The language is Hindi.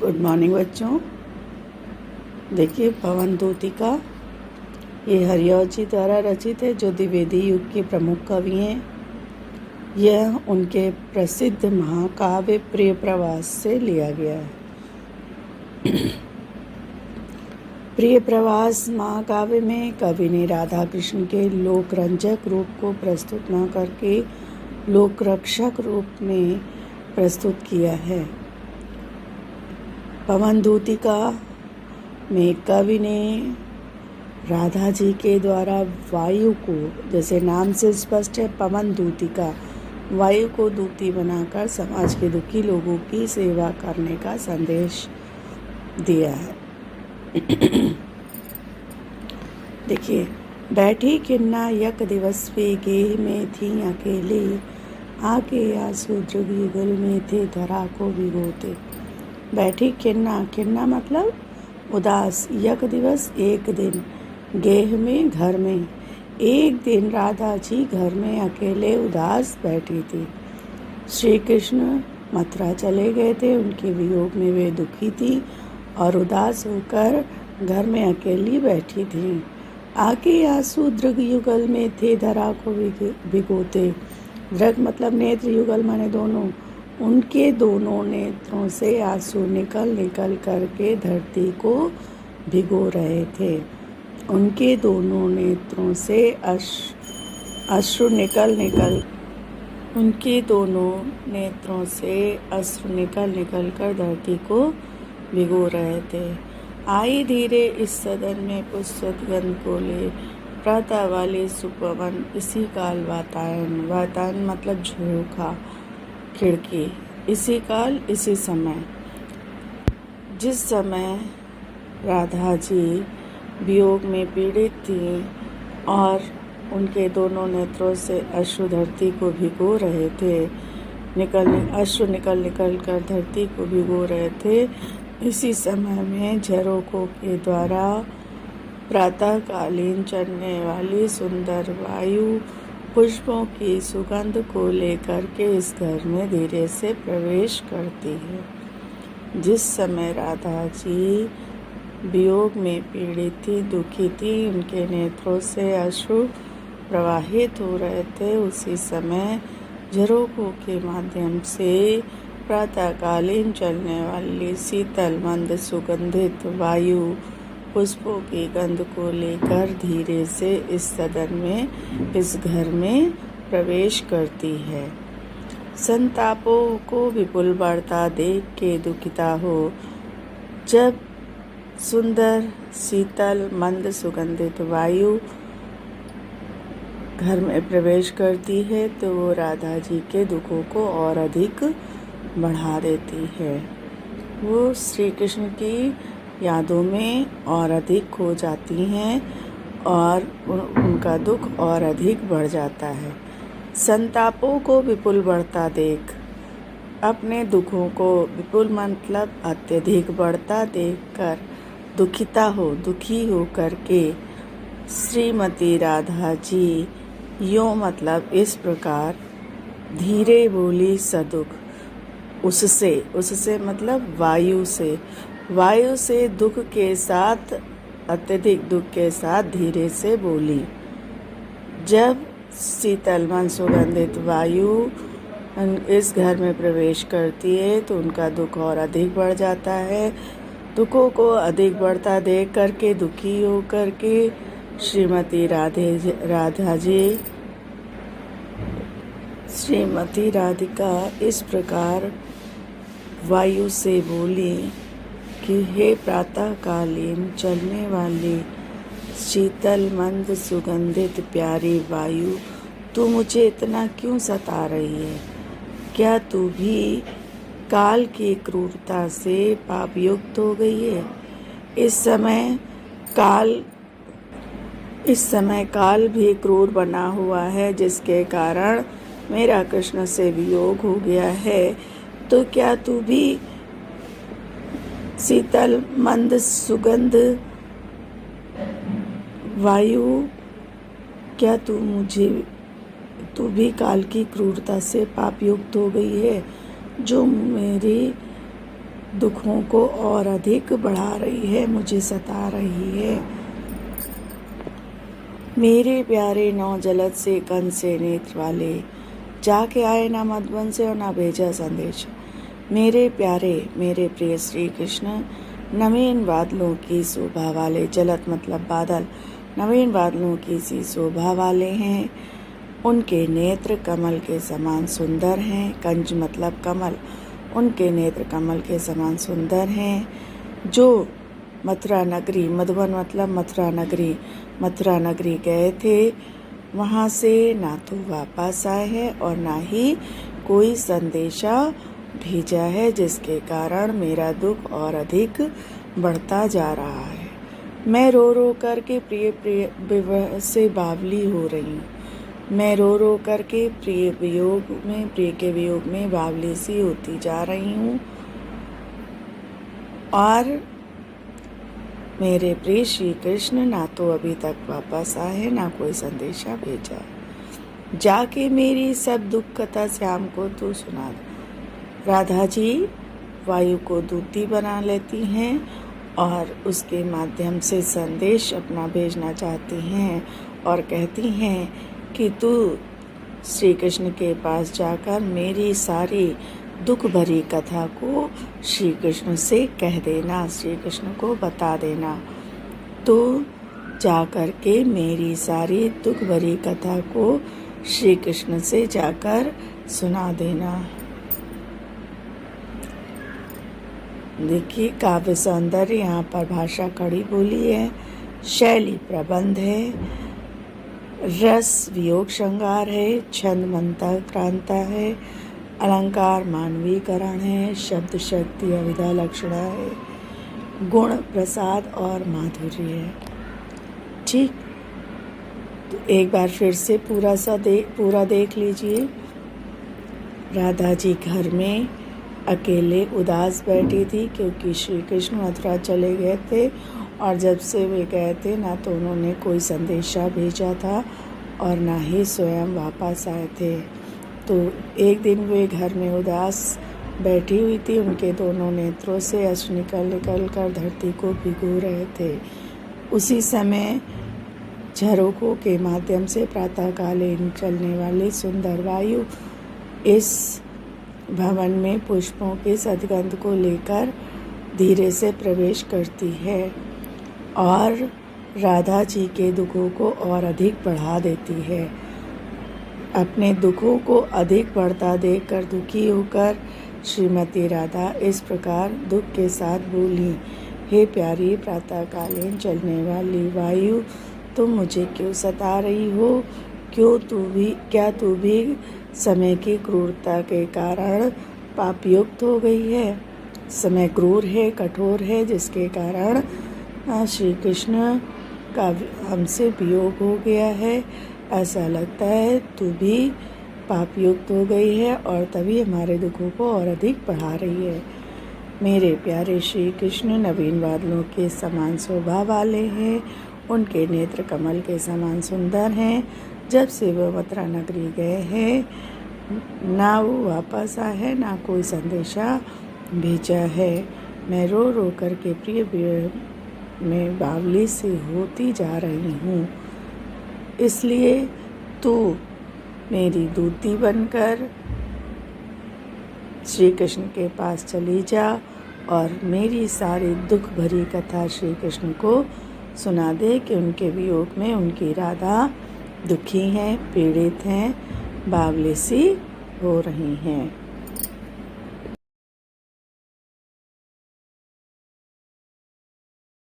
गुड मॉर्निंग बच्चों। देखिए पवन दूतिका ये हरिऔध जी द्वारा रचित है, जो द्विवेदी युग के प्रमुख कवि हैं। यह उनके प्रसिद्ध महाकाव्य प्रिय प्रवास से लिया गया है। प्रिय प्रवास महाकाव्य में कवि ने राधा कृष्ण के लोकरंजक रूप को प्रस्तुत न करके लोकरक्षक रूप में प्रस्तुत किया है। पवन दूतिका में कवि ने राधा जी के द्वारा वायु को, जैसे नाम से स्पष्ट है, पवन दूतिका, वायु को दूती बनाकर समाज के दुखी लोगों की सेवा करने का संदेश दिया है। देखिए, बैठी किन्ना यक दिवस पे गेह में थी अकेली, आके आंसू दृग युगल में थे धरा को भिगोते। बैठी किन्ना, किन्ना मतलब उदास, यक दिवस एक दिन, गेह में घर में, एक दिन राधा जी घर में अकेले उदास बैठी थी। श्री कृष्ण मथुरा चले गए थे, उनके वियोग में वे दुखी थी और उदास होकर घर में अकेली बैठी थी। आके आंसू दृग युगल में थे धरा को भिगोते। दृग मतलब नेत्र, युगल माने दोनों। उनके दोनों नेत्रों से आंसू निकल निकल करके धरती को भिगो रहे थे। उनके दोनों नेत्रों से अश्रु निकल निकल कर धरती को भिगो रहे थे। आई धीरे इस सदन में पुष्पत गंध को ले, प्रातः वाले सुपवन इसी काल वातायन, वातायन मतलब झोंका, खिड़की, इसी काल इसी समय। जिस समय राधा जी वियोग में पीड़ित थी और उनके दोनों नेत्रों से अश्रु धरती को भिगो रहे थे, अश्रु निकल कर धरती को भिगो रहे थे, इसी समय में झरोखों के द्वारा प्रातःकालीन चलने वाली सुंदर वायु पुष्पों की सुगंध को लेकर के इस घर में धीरे से प्रवेश करती है। जिस समय राधा जी वियोग में पीड़ित थी, दुखी थी, उनके नेत्रों से अश्रु प्रवाहित हो रहे थे, उसी समय झरोखों के माध्यम से प्रातःकालीन चलने वाली शीतल मंद सुगंधित वायु पुष्पों की गंध को लेकर धीरे से इस सदन में, इस घर में प्रवेश करती है। संतापों को विपुल बढ़ता देख के दुखिता हो। जब सुंदर शीतल मंद सुगंधित वायु घर में प्रवेश करती है तो वो राधा जी के दुखों को और अधिक बढ़ा देती है। वो श्री कृष्ण की यादों में और अधिक खो जाती हैं और उनका दुख और अधिक बढ़ जाता है। संतापों को विपुल बढ़ता देख, अपने दुखों को, विपुल मतलब अत्यधिक बढ़ता देखकर दुखिता हो, दुखी हो करके श्रीमती राधा जी यों मतलब इस प्रकार धीरे बोली सदुख, उससे मतलब वायु से दुख के साथ, अत्यधिक दुख के साथ धीरे से बोली। जब शीतल मन सुगंधित वायु इस घर में प्रवेश करती है तो उनका दुख और अधिक बढ़ जाता है। दुखों को अधिक बढ़ता देख करके दुखी हो करके श्रीमती राधिका इस प्रकार वायु से बोली कि हे प्रातःकालीन चलने वाली शीतल मंद सुगंधित प्यारी वायु, तू मुझे इतना क्यों सता रही है? क्या तू भी काल की क्रूरता से पापयुक्त हो गई है? इस समय काल भी क्रूर बना हुआ है, जिसके कारण मेरा कृष्ण से वियोग हो गया है। तो क्या तू भी शीतल मंद सुगंध वायु, क्या तू भी काल की क्रूरता से पापयुक्त हो गई है, जो दुखों को और अधिक बढ़ा रही है, मुझे सता रही है। मेरे प्यारे नौ जलद से कंस से नेत्र वाले, जाके आए ना मधुबन से और ना भेजा संदेश। मेरे प्यारे मेरे प्रिय श्री कृष्ण, नवीन बादलों की शोभा वाले, जलद मतलब बादल, नवीन बादलों की सी शोभा वाले हैं। उनके नेत्र कमल के समान सुंदर हैं। कंज मतलब कमल, उनके नेत्र कमल के समान सुंदर हैं। जो मथुरा नगरी, मधुबन मतलब मथुरा नगरी गए थे, वहाँ से ना तो वापस आए हैं और ना ही कोई संदेशा भेजा है, जिसके कारण मेरा दुख और अधिक बढ़ता जा रहा है। मैं रो रो करके प्रिय विवह से बावली हो रही हूँ। मैं रो रो करके प्रिय के वियोग में बावली सी होती जा रही हूँ। और मेरे प्रिय श्री कृष्ण ना तो अभी तक वापस आए, ना कोई संदेशा भेजा। जाके मेरी सब दुख कथा श्याम को तू सुना दे। राधा जी वायु को दूती बना लेती हैं और उसके माध्यम से संदेश अपना भेजना चाहती हैं और कहती हैं कि तू श्री कृष्ण के पास जाकर मेरी सारी दुख भरी कथा को श्री कृष्ण से कह देना, श्री कृष्ण को बता देना। तो जाकर के मेरी सारी दुख भरी कथा को श्री कृष्ण से जाकर सुना देना। देखिए, काव्य सौंदर्य यहाँ पर भाषा खड़ी बोली है, शैली प्रबंध है, रस वियोग श्रृंगार है, छंद मंत्रांता है, अलंकार मानवीकरण है, शब्द शक्ति अविधा लक्षणा है, गुण प्रसाद और माधुर्य है। ठीक, तो एक बार फिर से पूरा देख लीजिए। राधा जी घर में अकेले उदास बैठी थी, क्योंकि श्री कृष्ण मथुरा चले गए थे और जब से वे गए थे ना तो उन्होंने कोई संदेशा भेजा था और ना ही स्वयं वापस आए थे। तो एक दिन वे घर में उदास बैठी हुई थी, उनके दोनों नेत्रों से अश्रु निकल कर धरती को भिगो रहे थे। उसी समय झरोकों के माध्यम से प्रातःकालीन चलने वाली सुंदर वायु इस भवन में पुष्पों के सदगंध को लेकर धीरे से प्रवेश करती है और राधा जी के दुखों को और अधिक बढ़ा देती है। अपने दुखों को अधिक बढ़ता देखकर दुखी होकर श्रीमती राधा इस प्रकार दुख के साथ बोली, हे प्यारी प्रातःकालीन चलने वाली वायु, तुम मुझे क्यों सता रही हो? क्या तू भी समय की क्रूरता के कारण पापयुक्त हो गई है? समय क्रूर है, कठोर है, जिसके कारण श्री कृष्ण का हमसे वियोग हो गया है। ऐसा लगता है तू भी पापयुक्त हो गई है और तभी हमारे दुखों को और अधिक बढ़ा रही है। मेरे प्यारे श्री कृष्ण नवीन बादलों के समान शोभा वाले हैं, उनके नेत्र कमल के समान सुंदर हैं। जब से वह मथुरा नगरी गए हैं ना वो वापस आए हैं, ना कोई संदेशा भेजा है। मैं रो रो करके प्रिय में बावली से होती जा रही हूँ। इसलिए तू मेरी दूती बनकर श्री कृष्ण के पास चली जा और मेरी सारी दुख भरी कथा श्री कृष्ण को सुना दे कि उनके वियोग में उनकी राधा दुखी हैं, पीड़ित हैं, बावली सी हो रही हैं।